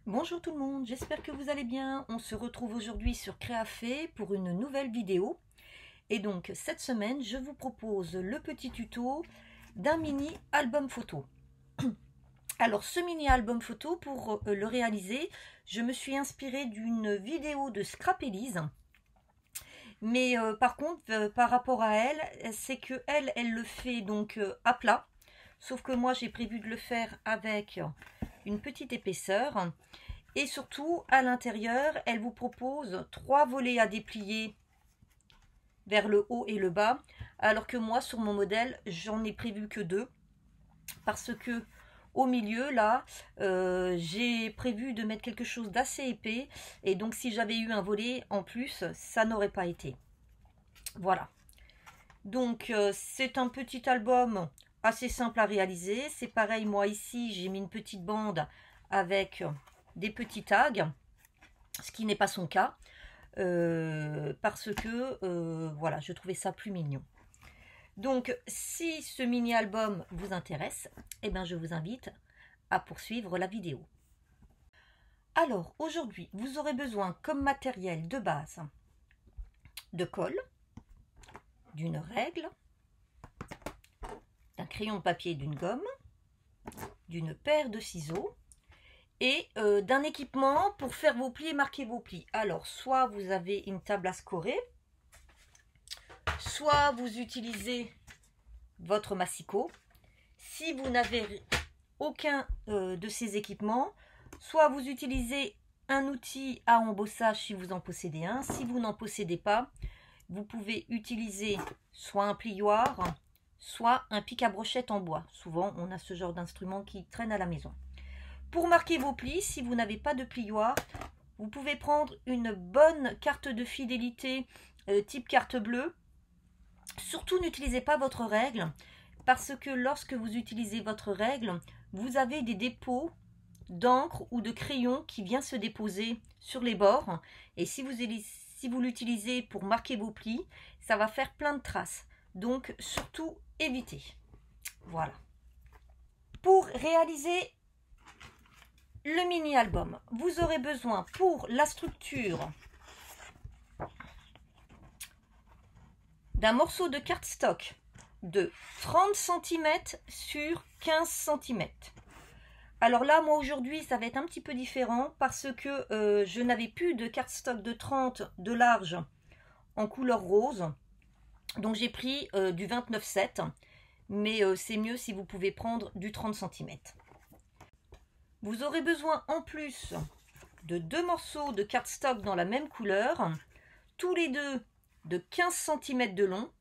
Bonjour tout le monde, j'espère que vous allez bien. On se retrouve aujourd'hui sur Créafait pour une nouvelle vidéo. Et donc cette semaine, je vous propose le petit tuto d'un mini album photo. Alors ce mini album photo, pour le réaliser, je me suis inspirée d'une vidéo de Scrap Elise. Mais par contre, par rapport à elle, c'est que elle le fait donc à plat. Sauf que moi j'ai prévu de le faire avec une petite épaisseur. Et surtout, à l'intérieur, elle vous propose 3 volets à déplier vers le haut et le bas. Alors que moi, sur mon modèle, j'en ai prévu que 2. Parce que au milieu, là, j'ai prévu de mettre quelque chose d'assez épais. Et donc, si j'avais eu un volet en plus, ça n'aurait pas été. Voilà. Donc, c'est un petit album assez simple à réaliser. C'est pareil, moi ici, j'ai mis une petite bande avec des petits tags, ce qui n'est pas son cas, parce que voilà, je trouvais ça plus mignon. Donc, si ce mini-album vous intéresse, eh bien, je vous invite à poursuivre la vidéo. Alors, aujourd'hui, vous aurez besoin comme matériel de base de colle, d'une règle, d'un crayon de papier et d'une gomme, d'une paire de ciseaux, et d'un équipement pour faire vos plis et marquer vos plis. Alors, soit vous avez une table à scorer, soit vous utilisez votre massicot. Si vous n'avez aucun de ces équipements, soit vous utilisez un outil à embossage si vous en possédez un. Si vous n'en possédez pas, vous pouvez utiliser soit un plioir, soit un pic à brochette en bois. Souvent, on a ce genre d'instrument qui traîne à la maison. Pour marquer vos plis, si vous n'avez pas de plioir, vous pouvez prendre une bonne carte de fidélité type carte bleue. Surtout, n'utilisez pas votre règle, parce que lorsque vous utilisez votre règle, vous avez des dépôts d'encre ou de crayon qui vient se déposer sur les bords. Et si vous l'utilisez pour marquer vos plis, ça va faire plein de traces. Donc, surtout, évitez. Voilà. Pour réaliser le mini-album, vous aurez besoin pour la structure d'un morceau de cardstock de 30 cm sur 15 cm. Alors là, moi aujourd'hui, ça va être un petit peu différent parce que je n'avais plus de cardstock de 30 de large en couleur rose. Donc j'ai pris du 29,7, mais c'est mieux si vous pouvez prendre du 30 cm. Vous aurez besoin en plus de 2 morceaux de cardstock dans la même couleur, tous les deux de 15 cm de long.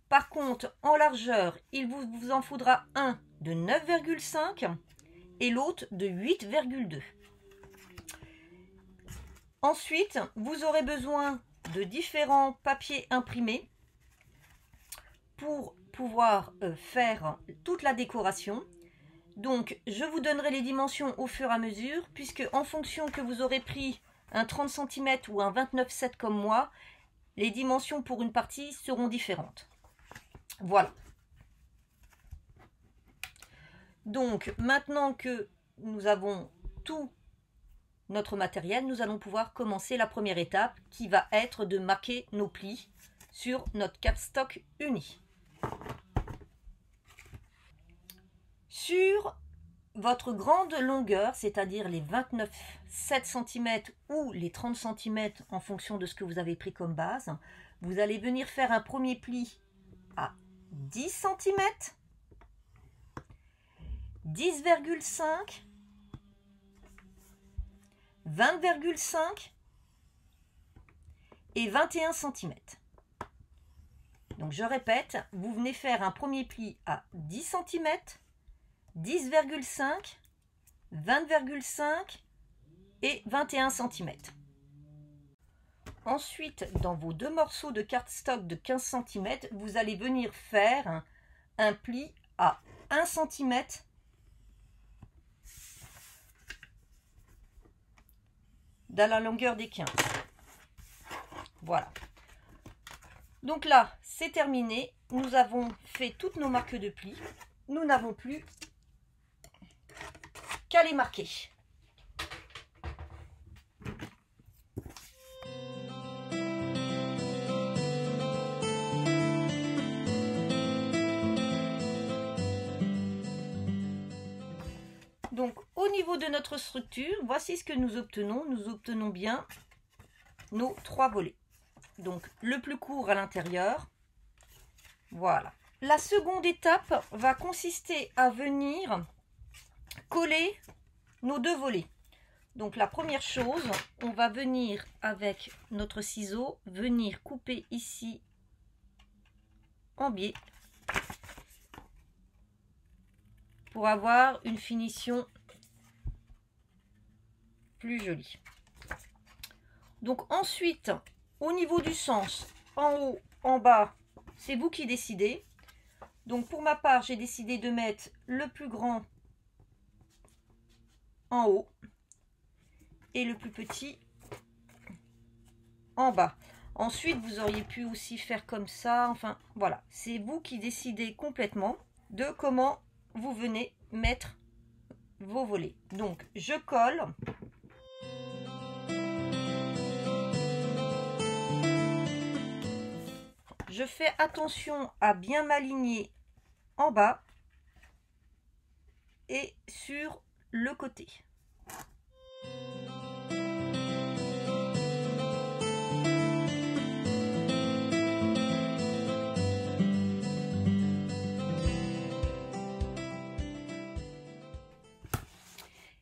Par contre, en largeur, il vous en faudra un de 9,5 et l'autre de 8,2. Ensuite, vous aurez besoin de différents papiers imprimés pour pouvoir faire toute la décoration. Donc, je vous donnerai les dimensions au fur et à mesure, puisque en fonction que vous aurez pris un 30 cm ou un 29,7 comme moi, les dimensions pour une partie seront différentes. Voilà. Donc, maintenant que nous avons tout notre matériel, nous allons pouvoir commencer la première étape qui va être de marquer nos plis sur notre cardstock uni. Sur votre grande longueur, c'est-à-dire les 29,7 cm ou les 30 cm en fonction de ce que vous avez pris comme base, vous allez venir faire un premier pli à 10 cm, 10,5, 20,5 et 21 cm. Donc je répète, vous venez faire un premier pli à 10 cm, 10,5, 20,5 et 21 cm. Ensuite, dans vos 2 morceaux de cardstock de 15 cm, vous allez venir faire un pli à 1 cm dans la longueur des 15. Voilà. Donc là, c'est terminé. Nous avons fait toutes nos marques de plis. Nous n'avons plus qu'à les marquer. niveau de notre structure, voici ce que nous obtenons. Nous obtenons bien nos 3 volets. Donc le plus court à l'intérieur. Voilà. La seconde étape va consister à venir coller nos 2 volets. Donc la première chose, on va venir avec notre ciseau, venir couper ici en biais pour avoir une finition plus jolie. Donc ensuite, au niveau du sens, en haut, en bas, c'est vous qui décidez. Donc pour ma part, j'ai décidé de mettre le plus grand en haut et le plus petit en bas. Ensuite, vous auriez pu aussi faire comme ça. Enfin, voilà. C'est vous qui décidez complètement de comment vous venez mettre vos volets. Donc, je colle. Je fais attention à bien m'aligner en bas et sur le côté.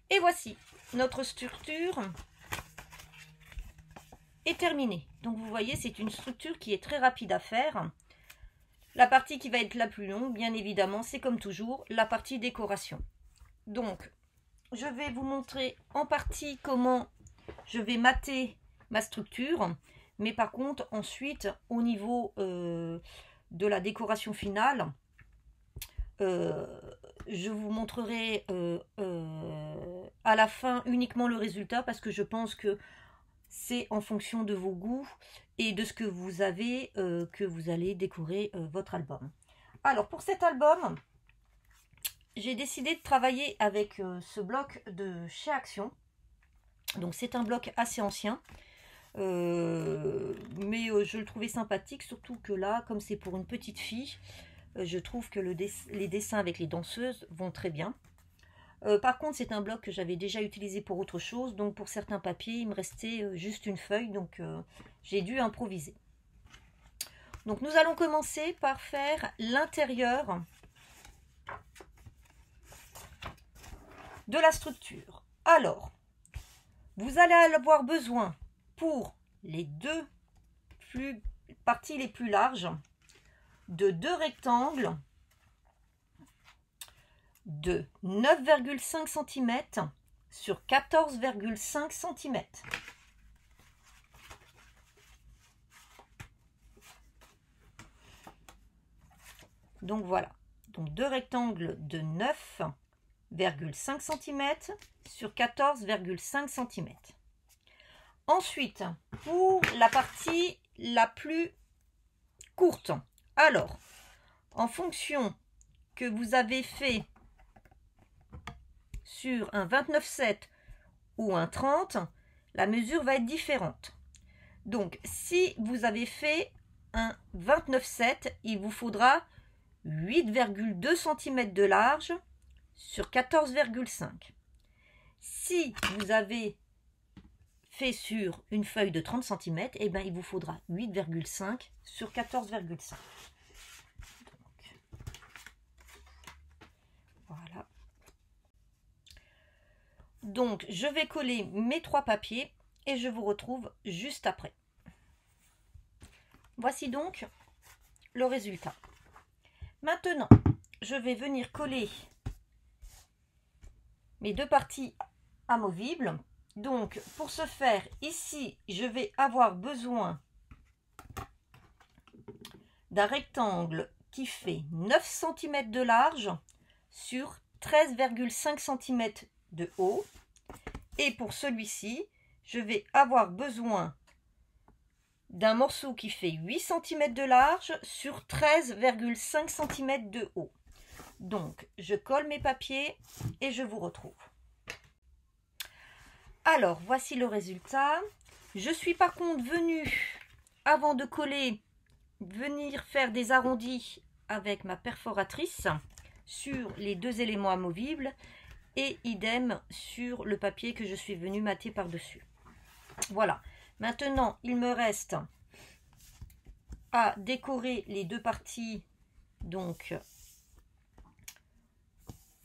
Et voici, notre structure est terminée. Donc vous voyez, c'est une structure qui est très rapide à faire. La partie qui va être la plus longue, bien évidemment, c'est comme toujours la partie décoration. Donc, je vais vous montrer en partie comment je vais mater ma structure. Mais par contre, ensuite, au niveau de la décoration finale, je vous montrerai à la fin uniquement le résultat parce que je pense que c'est en fonction de vos goûts et de ce que vous avez que vous allez décorer votre album. Alors pour cet album, j'ai décidé de travailler avec ce bloc de chez Action. Donc c'est un bloc assez ancien. Mais je le trouvais sympathique, surtout que là, comme c'est pour une petite fille, je trouve que les dessins avec les danseuses vont très bien. Par contre, c'est un bloc que j'avais déjà utilisé pour autre chose, donc pour certains papiers, il me restait juste une feuille, donc j'ai dû improviser. Donc nous allons commencer par faire l'intérieur de la structure. Alors, vous allez avoir besoin pour les 2 parties les plus larges de 2 rectangles de 9,5 cm sur 14,5 cm. Donc voilà, donc 2 rectangles de 9,5 cm sur 14,5 cm. Ensuite, pour la partie la plus courte, alors, en fonction que vous avez fait sur un 29,7 ou un 30, la mesure va être différente. Donc, si vous avez fait un 29,7, il vous faudra 8,2 cm de large sur 14,5. Si vous avez fait sur une feuille de 30 cm, eh ben, il vous faudra 8,5 sur 14,5. Voilà. Donc, je vais coller mes 3 papiers et je vous retrouve juste après. Voici donc le résultat. Maintenant, je vais venir coller mes 2 parties amovibles. Donc, pour ce faire, ici, je vais avoir besoin d'un rectangle qui fait 9 cm de large sur 13,5 cm de haut. Et pour celui-ci, je vais avoir besoin d'un morceau qui fait 8 cm de large sur 13,5 cm de haut. Donc, je colle mes papiers et je vous retrouve. Alors, voici le résultat. Je suis par contre venue, avant de coller, venir faire des arrondis avec ma perforatrice sur les 2 éléments amovibles. et idem sur le papier que je suis venue mater par-dessus. Voilà. Maintenant, il me reste à décorer les deux parties, donc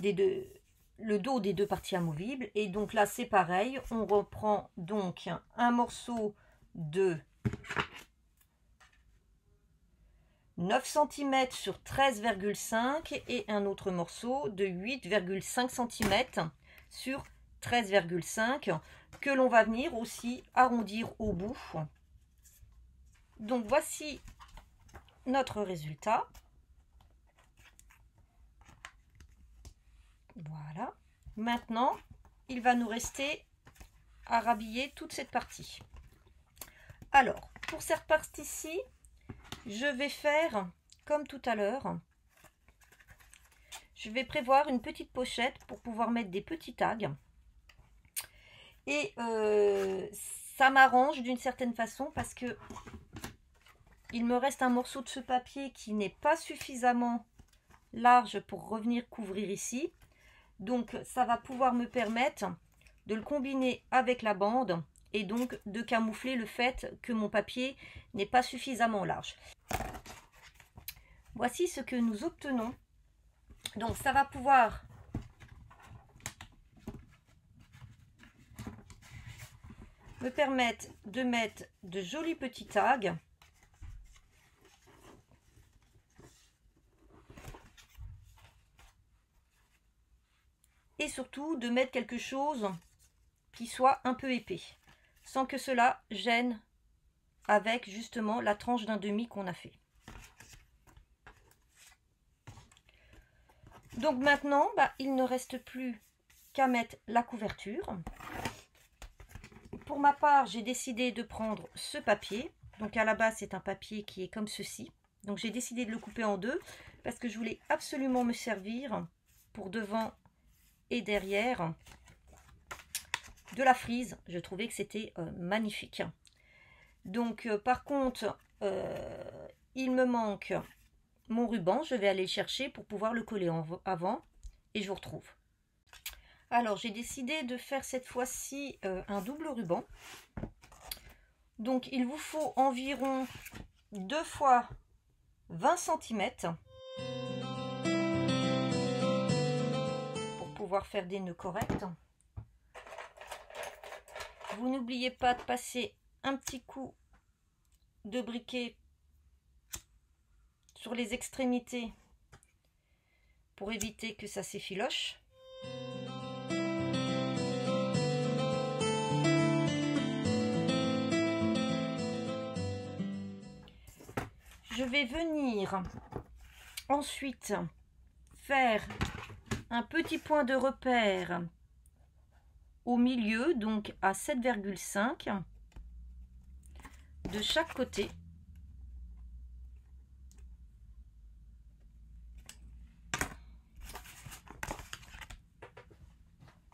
le dos des deux parties amovibles. Et donc là, c'est pareil. On reprend donc un morceau de 9 cm sur 13,5 et un autre morceau de 8,5 cm sur 13,5 que l'on va venir aussi arrondir au bout. Donc voici notre résultat. Voilà. Maintenant, il va nous rester à rhabiller toute cette partie. Alors, pour cette partie-ci, je vais faire comme tout à l'heure. Je vais prévoir une petite pochette pour pouvoir mettre des petits tags. Et ça m'arrange d'une certaine façon parce que il me reste un morceau de ce papier qui n'est pas suffisamment large pour revenir couvrir ici. Donc ça va pouvoir me permettre de le combiner avec la bande et donc de camoufler le fait que mon papier n'est pas suffisamment large. Voici ce que nous obtenons. Donc ça va pouvoir me permettre de mettre de jolis petits tags. Et surtout de mettre quelque chose qui soit un peu épais, sans que cela gêne avec justement la tranche d'un demi qu'on a fait. Donc maintenant, il ne reste plus qu'à mettre la couverture. Pour ma part, j'ai décidé de prendre ce papier. Donc à la base, c'est un papier qui est comme ceci. Donc j'ai décidé de le couper en deux parce que je voulais absolument me servir pour devant et derrière de la frise. Je trouvais que c'était magnifique. Donc par contre, il me manque mon ruban. Je vais aller le chercher pour pouvoir le coller avant et je vous retrouve. Alors j'ai décidé de faire cette fois-ci un double ruban. Donc il vous faut environ 2 fois 20 cm pour pouvoir faire des nœuds corrects. Vous n'oubliez pas de passer un petit coup de briquet sur les extrémités pour éviter que ça s'effiloche. Je vais venir ensuite faire un petit point de repère au milieu, donc à 7,5 de chaque côté.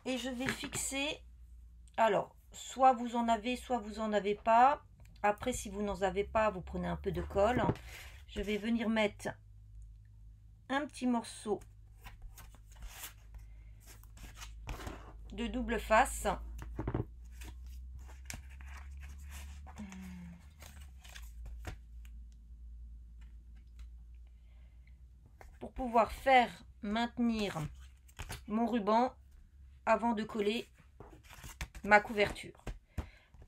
Et je vais fixer, alors soit vous en avez, soit vous en avez pas. Après, si vous n'en avez pas, vous prenez un peu de colle. Je vais venir mettre un petit morceau de double face. Pour pouvoir faire maintenir mon ruban avant de coller ma couverture.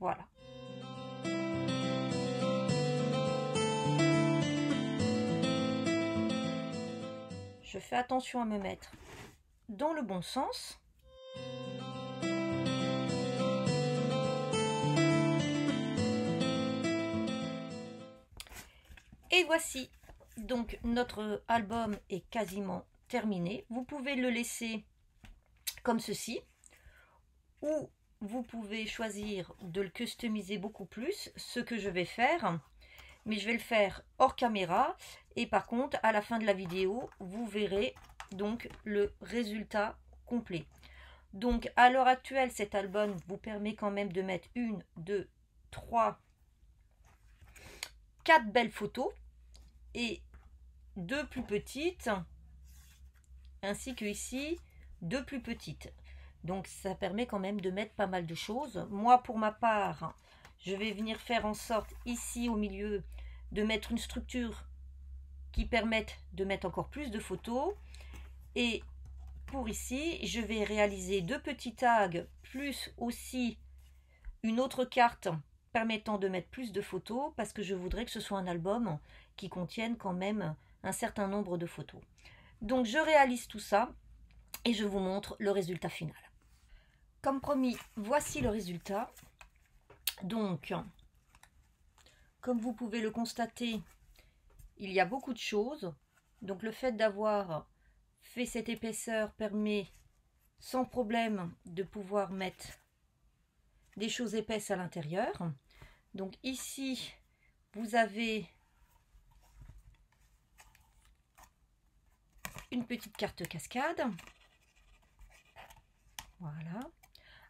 Voilà. Je fais attention à me mettre dans le bon sens. Et voici, donc notre album est quasiment terminé. Vous pouvez le laisser comme ceci, ou vous pouvez choisir de le customiser beaucoup plus, ce que je vais faire. Mais je vais le faire hors caméra et par contre à la fin de la vidéo vous verrez donc le résultat complet. Donc à l'heure actuelle cet album vous permet quand même de mettre 1, 2, 3, 4 belles photos et 2 plus petites, ainsi que ici deux plus petites. Donc ça permet quand même de mettre pas mal de choses. Moi pour ma part, je vais venir faire en sorte ici au milieu de mettre une structure qui permette de mettre encore plus de photos. Et pour ici, je vais réaliser deux petits tags plus aussi une autre carte permettant de mettre plus de photos parce que je voudrais que ce soit un album qui contienne quand même un certain nombre de photos. Donc je réalise tout ça et je vous montre le résultat final. Comme promis, voici le résultat. Donc, comme vous pouvez le constater, il y a beaucoup de choses. Donc le fait d'avoir fait cette épaisseur permet sans problème de pouvoir mettre des choses épaisses à l'intérieur. Donc ici, vous avez une petite carte cascade. Voilà.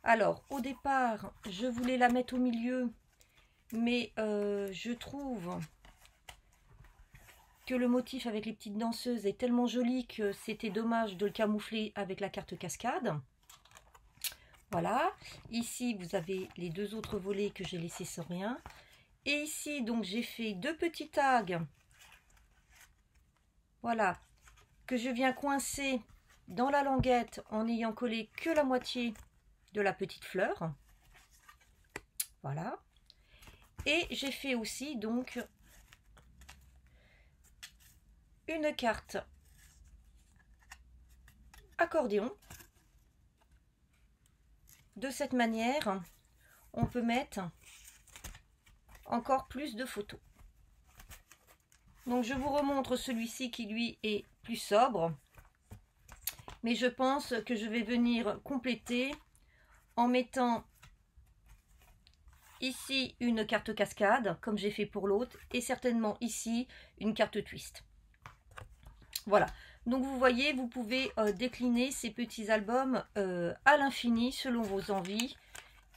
Alors, au départ, je voulais la mettre au milieu, mais je trouve que le motif avec les petites danseuses est tellement joli que c'était dommage de le camoufler avec la carte cascade. Voilà. Ici, vous avez les deux autres volets que j'ai laissés sans rien. Et ici, donc, j'ai fait deux petits tags. Voilà. Que je viens coincer dans la languette en n'ayant collé que la moitié de la petite fleur. Voilà. Et j'ai fait aussi donc une carte accordéon. De cette manière, on peut mettre encore plus de photos. Donc je vous remontre celui-ci qui lui est plus sobre. Mais je pense que je vais venir compléter en mettant ici une carte cascade, comme j'ai fait pour l'autre, et certainement ici une carte twist. Voilà. Donc vous voyez, vous pouvez décliner ces petits albums à l'infini selon vos envies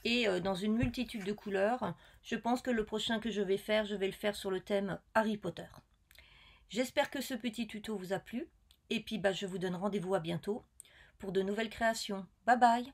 et dans une multitude de couleurs. Je pense que le prochain que je vais le faire sur le thème Harry Potter. J'espère que ce petit tuto vous a plu et puis je vous donne rendez-vous à bientôt pour de nouvelles créations. Bye bye!